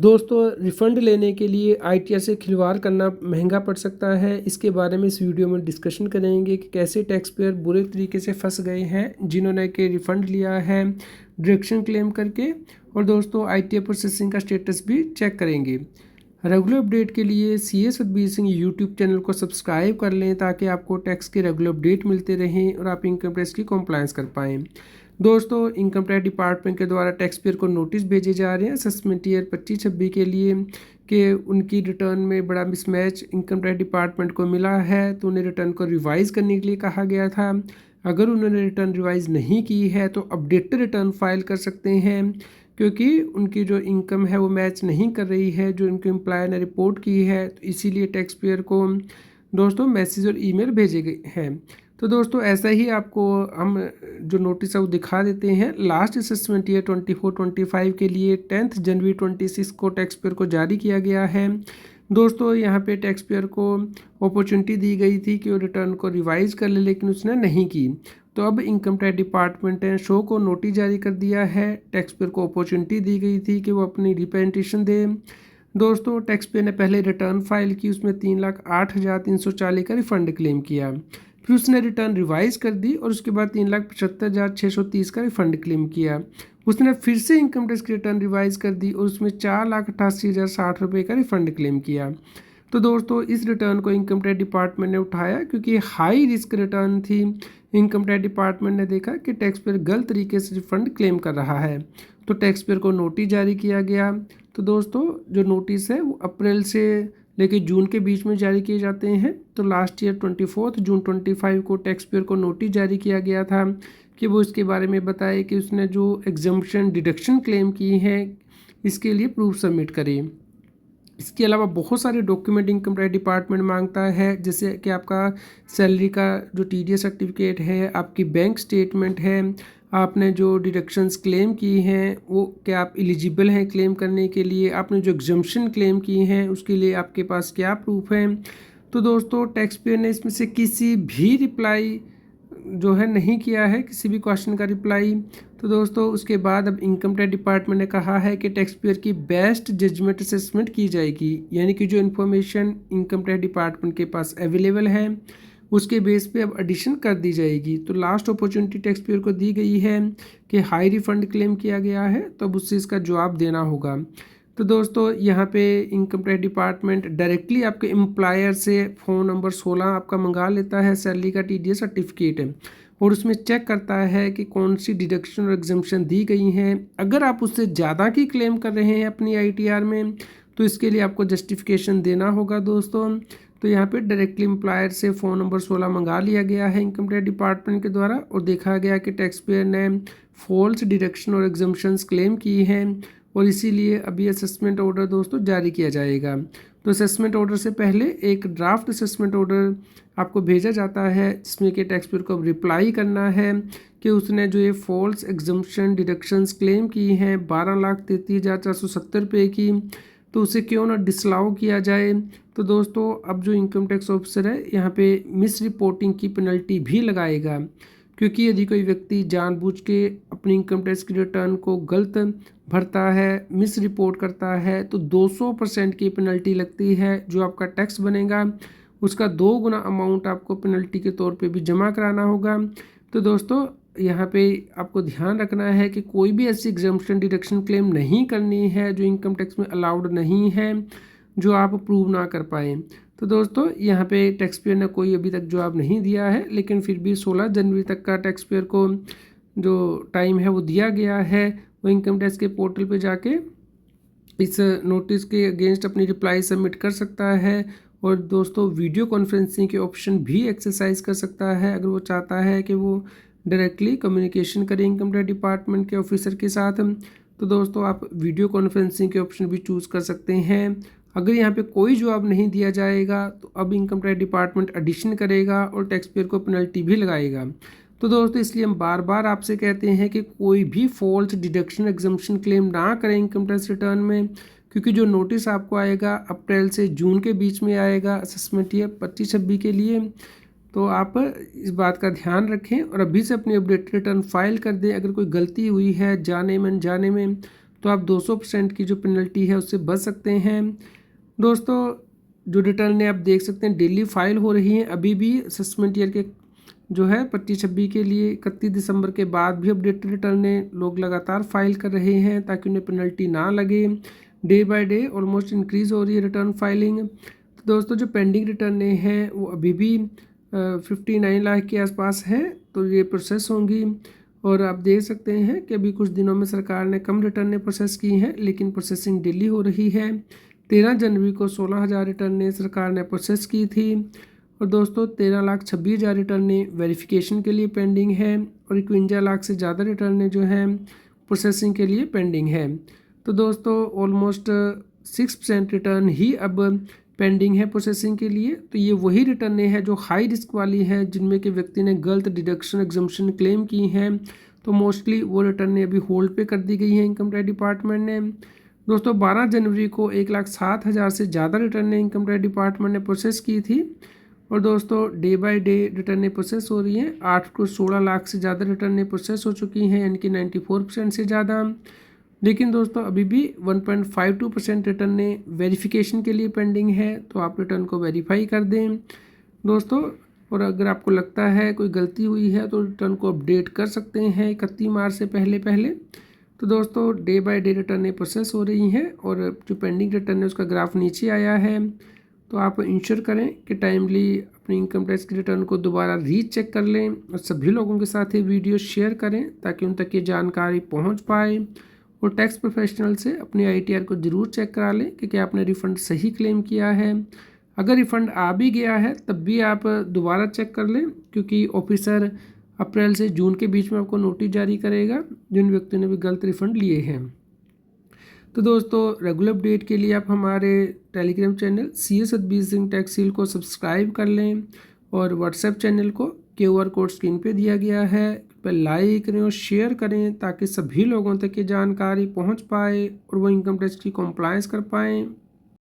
दोस्तों, रिफ़ंड लेने के लिए आईटीआर से खिलवाड़ करना महंगा पड़ सकता है। इसके बारे में इस वीडियो में डिस्कशन करेंगे कि कैसे टैक्स पेयर बुरे तरीके से फंस गए हैं जिन्होंने कि रिफ़ंड लिया है डिडक्शन क्लेम करके। और दोस्तों, आईटीआर प्रोसेसिंग का स्टेटस भी चेक करेंगे। रेगुलर अपडेट के लिए CA Satbir Singh YouTube channel को सब्सक्राइब कर लें ताकि आपको टैक्स के रेगुलर अपडेट मिलते रहें और आप इनकम टैक्स की कंप्लायंस कर पाएँ। दोस्तों, इनकम टैक्स डिपार्टमेंट के द्वारा टैक्स पेयर को नोटिस भेजे जा रहे हैं असेसमेंट ईयर 25-26 के लिए कि उनकी रिटर्न में बड़ा मिसमैच इनकम टैक्स डिपार्टमेंट को मिला है, तो उन्हें रिटर्न को रिवाइज़ करने के लिए कहा गया था। अगर उन्होंने रिटर्न रिवाइज़ नहीं की है तो अपडेटेड रिटर्न फाइल कर सकते हैं, क्योंकि उनकी जो इनकम है वो मैच नहीं कर रही है जो उनके एम्प्लॉयर ने रिपोर्ट की है। तो इसीलिए टैक्स पेयर को दोस्तों मैसेज और ईमेल भेजे गए हैं। तो दोस्तों, ऐसा ही आपको हम जो नोटिस है वो दिखा देते हैं। लास्ट असेसमेंट ईयर 24-25 के लिए 10 जनवरी 26 को टैक्स पेयर को जारी किया गया है। दोस्तों, यहाँ पे टैक्स पेयर को अपॉर्चुनिटी दी गई थी कि वो रिटर्न को रिवाइज़ कर ले, लेकिन उसने नहीं की। तो अब इनकम टैक्स डिपार्टमेंट ने शो को नोटिस जारी कर दिया है। टैक्स पेयर को अपॉर्चुनिटी दी गई थी कि वो अपनी रिप्रेजेंटेशन दे। दोस्तों, टैक्स पेयर ने पहले रिटर्न फाइल की, उसमें 3,08,340 का रिफंड क्लेम किया। फिर उसने रिटर्न रिवाइज कर दी और उसके बाद 3,75,630 का रिफंड क्लेम किया। उसने फिर से इनकम टैक्स की रिटर्न रिवाइज कर दी और उसमें 4,88,060 रुपये का रिफंड क्लेम किया। तो दोस्तों, इस रिटर्न को इनकम टैक्स डिपार्टमेंट ने उठाया क्योंकि हाई रिस्क रिटर्न थी। इनकम टैक्स डिपार्टमेंट ने देखा कि टैक्स पेयर गलत तरीके से रिफंड क्लेम कर रहा है, तो टैक्स पेयर को नोटिस जारी किया गया। तो दोस्तों, जो नोटिस है वो अप्रैल से लेके जून के बीच में जारी किए जाते हैं। तो लास्ट ईयर 24 जून 25 को टैक्स पेयर को नोटिस जारी किया गया था कि वो इसके बारे में बताए कि उसने जो एग्जम्पशन डिडक्शन क्लेम की है इसके लिए प्रूफ सबमिट करें। इसके अलावा बहुत सारे डॉक्यूमेंट इनकम टैक्स डिपार्टमेंट मांगता है, जैसे कि आपका सैलरी का जो टीडीएस सर्टिफिकेट है, आपकी बैंक स्टेटमेंट है, आपने जो डिडक्शंस क्लेम की हैं वो क्या आप एलिजिबल हैं क्लेम करने के लिए, आपने जो एग्जम्पशन क्लेम की हैं उसके लिए आपके पास क्या प्रूफ है। तो दोस्तों, टैक्स पेयर ने इसमें से किसी भी रिप्लाई जो है नहीं किया है, किसी भी क्वेश्चन का रिप्लाई। तो दोस्तों, उसके बाद अब इनकम टैक्स डिपार्टमेंट ने कहा है कि टैक्स पेयर की बेस्ट जजमेंट असेसमेंट की जाएगी, यानी कि जो इन्फॉर्मेशन इनकम टैक्स डिपार्टमेंट के पास अवेलेबल है उसके बेस पे अब एडिशन कर दी जाएगी। तो लास्ट अपॉर्चुनिटी टैक्स पेयर को दी गई है कि हाई रिफंड क्लेम किया गया है, तो अब उससे इसका जवाब देना होगा। तो दोस्तों, यहाँ पे इनकम टैक्स डिपार्टमेंट डायरेक्टली आपके एम्प्लॉयर से फ़ोन नंबर 16 आपका मंगा लेता है सैलरी का टीडीएस सर्टिफिकेट, और उसमें चेक करता है कि कौन सी डिडक्शन और एग्जम्पशन दी गई हैं। अगर आप उससे ज़्यादा की क्लेम कर रहे हैं अपनी आईटीआर में तो इसके लिए आपको जस्टिफिकेशन देना होगा दोस्तों। तो यहाँ पे डायरेक्टली एम्प्लॉयर से फ़ोन नंबर 16 मंगा लिया गया है इनकम टैक्स डिपार्टमेंट के द्वारा, और देखा गया कि टैक्स पेयर ने फॉल्स डिडक्शन और एग्जम्पशंस क्लेम की हैं, और इसीलिए अभी असेसमेंट ऑर्डर दोस्तों जारी किया जाएगा। तो असेसमेंट ऑर्डर से पहले एक ड्राफ्ट असेसमेंट ऑर्डर आपको भेजा जाता है, जिसमें कि टैक्स पेयर को अब रिप्लाई करना है कि उसने जो ये फॉल्स एग्जम्पशन डिडक्शंस क्लेम की हैं 12,33,470 रुपये की, तो उसे क्यों ना डिसअलाउ किया जाए। तो दोस्तों, अब जो इनकम टैक्स ऑफिसर है यहाँ पे मिस रिपोर्टिंग की पेनल्टी भी लगाएगा, क्योंकि यदि कोई व्यक्ति जानबूझ के अपनी इनकम टैक्स की रिटर्न को गलत भरता है, मिस रिपोर्ट करता है, तो 200% की पेनल्टी लगती है। जो आपका टैक्स बनेगा उसका 2 गुना अमाउंट आपको पेनल्टी के तौर पे भी जमा कराना होगा। तो दोस्तों, यहाँ पे आपको ध्यान रखना है कि कोई भी ऐसी एग्जम्पशन डिडक्शन क्लेम नहीं करनी है जो इनकम टैक्स में अलाउड नहीं है, जो आप प्रूव ना कर पाएँ। तो दोस्तों, यहाँ पे टैक्स पेयर ने कोई अभी तक जवाब नहीं दिया है, लेकिन फिर भी 16 जनवरी तक का टैक्स पेयर को जो टाइम है वो दिया गया है। वो इनकम टैक्स के पोर्टल पे जाके इस नोटिस के अगेंस्ट अपनी रिप्लाई सबमिट कर सकता है, और दोस्तों वीडियो कॉन्फ्रेंसिंग के ऑप्शन भी एक्सरसाइज कर सकता है अगर वो चाहता है कि वो डायरेक्टली कम्युनिकेशन करें इनकम टैक्स डिपार्टमेंट के ऑफिसर के साथ। तो दोस्तों, आप वीडियो कॉन्फ्रेंसिंग के ऑप्शन भी चूज़ कर सकते हैं। अगर यहाँ पे कोई जवाब नहीं दिया जाएगा तो अब इनकम टैक्स डिपार्टमेंट एडिशन करेगा और टैक्स पेयर को पेनल्टी भी लगाएगा। तो दोस्तों, इसलिए हम बार बार आपसे कहते हैं कि कोई भी फॉल्स डिडक्शन एग्जम्पशन क्लेम ना करें इनकम टैक्स रिटर्न में, क्योंकि जो नोटिस आपको आएगा अप्रैल से जून के बीच में आएगा असेसमेंट ईयर 25-26 के लिए। तो आप इस बात का ध्यान रखें और अभी से अपनी अपडेट रिटर्न फाइल कर दें। अगर कोई गलती हुई है जाने में अनजाने में तो आप 200% की जो पेनल्टी है उससे बच सकते हैं। दोस्तों जो रिटर्न है आप देख सकते हैं डेली फाइल हो रही हैं, अभी भी असेसमेंट ईयर के जो है 25-26 के लिए 31 दिसंबर के बाद भी अपडेटेड रिटर्न लोग लगातार फाइल कर रहे हैं ताकि उन्हें पेनल्टी ना लगे। Day by day almost increase हो रही है रिटर्न फाइलिंग। तो दोस्तों जो पेंडिंग रिटर्न हैं वो अभी भी 59 लाख के आसपास हैं, तो ये प्रोसेस होंगी। और आप देख सकते हैं कि अभी कुछ दिनों में सरकार ने कम रिटर्न प्रोसेस की हैं, लेकिन प्रोसेसिंग डेली हो रही है। 13 जनवरी को 16,000 रिटर्न सरकार ने प्रोसेस की थी। और दोस्तों 13,26,000 रिटर्न वेरिफिकेशन के लिए पेंडिंग है और 51 लाख से ज़्यादा रिटर्न जो हैं प्रोसेसिंग के लिए पेंडिंग है। तो दोस्तों ऑलमोस्ट 6% रिटर्न ही अब पेंडिंग है प्रोसेसिंग के लिए। तो ये वही रिटर्न है जो हाई रिस्क वाली है, जिनमें कि व्यक्ति ने गलत डिडक्शन एग्जम्पशन क्लेम की हैं, तो मोस्टली वो रिटर्न अभी होल्ड पे कर दी गई है इनकम टैक्स डिपार्टमेंट ने। दोस्तों 12 जनवरी को 1,07,000 से ज़्यादा रिटर्न इनकम टैक्स डिपार्टमेंट ने प्रोसेस की थी। और दोस्तों day by day return process हो रही हैं। 8 को 16 लाख से ज़्यादा रिटर्न प्रोसेस हो चुकी हैं, यानी कि 94% से ज़्यादा। लेकिन दोस्तों अभी भी 1.52% रिटर्न वेरिफिकेशन के लिए पेंडिंग है, तो आप रिटर्न को वेरीफाई कर दें दोस्तों। और अगर आपको लगता है कोई गलती हुई है तो रिटर्न को अपडेट कर सकते हैं 31 मार्च से पहले। तो दोस्तों day by day return process हो रही हैं और जो पेंडिंग रिटर्न है उसका ग्राफ नीचे आया है। तो आप इंश्योर करें कि टाइमली अपनी इनकम टैक्स की रिटर्न को दोबारा रीचेक कर लें और सभी लोगों के साथ ये वीडियो शेयर करें ताकि उन तक ये जानकारी पहुंच पाए। और टैक्स प्रोफेशनल से अपनी ITR को ज़रूर चेक करा लें कि क्या आपने रिफ़ंड सही क्लेम किया है। अगर रिफ़ंड आ भी गया है तब भी आप दोबारा चेक कर लें, क्योंकि ऑफिसर अप्रैल से जून के बीच में आपको नोटिस जारी करेगा जिन व्यक्तियों ने भी गलत रिफ़ंड लिए हैं। तो दोस्तों रेगुलर अपडेट के लिए आप हमारे Telegram channel CS Satbir Singh tax seal को सब्सक्राइब कर लें और व्हाट्सएप चैनल को QR कोड स्क्रीन पे दिया गया है पर लाइक करें और शेयर करें ताकि सभी लोगों तक ये जानकारी पहुंच पाए और वो इनकम टैक्स की कंप्लायंस कर पाएँ।